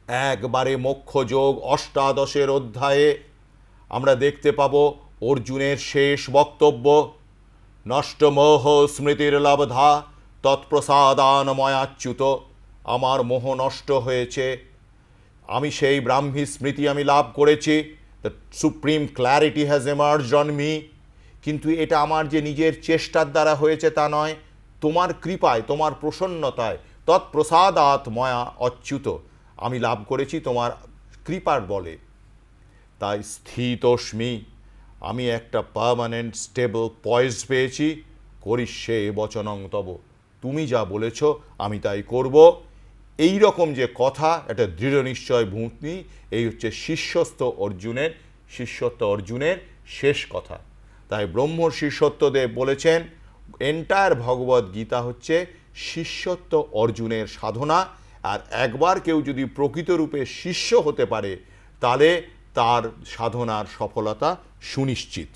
একবারে মোক্ষযোগ অষ্টাদশের অধ্যায়ে আমরা দেখতে পাব অর্জুনের শেষ বক্তব্য। নষ্টমোহ স্মৃতির লব্ধা তৎপ্রসাদান ময়াচ্যুত। আমার মোহ নষ্ট হয়েছে, আমি সেই ব্রাহ্মী স্মৃতি আমি লাভ করেছি। The supreme clarity has emerged on me. কিন্তু এটা আমার যে নিজের চেষ্টার দ্বারা হয়েছে তা নয়, তোমার কৃপায়, তোমার প্রসন্নতায়, তৎপ্রসাদাৎ ময়া অচ্যুত, আমি লাভ করেছি তোমার কৃপার বলে। তাই স্থিতস্মি, আমি একটা পার্মানেন্ট স্টেবল পয়েজ পেয়েছি। করিষ্যে বচনং তব, তুমি যা বলেছ আমি তাই করব। এই রকম যে কথা, একটা দৃঢ় নিশ্চয় ভূমি, এই হচ্ছে শিষ্যত্ব অর্জুনের শেষ কথা। তাই ব্রহ্মর্ষি সত্যদেব বলেছেন এন্টায়ার ভগবদ গীতা হচ্ছে শিষ্যত্ব অর্জুনের সাধনা। আর একবার কেউ যদি প্রকৃত রূপে শিষ্য হতে পারে তাহলে তার সাধনার সফলতা সুনিশ্চিত।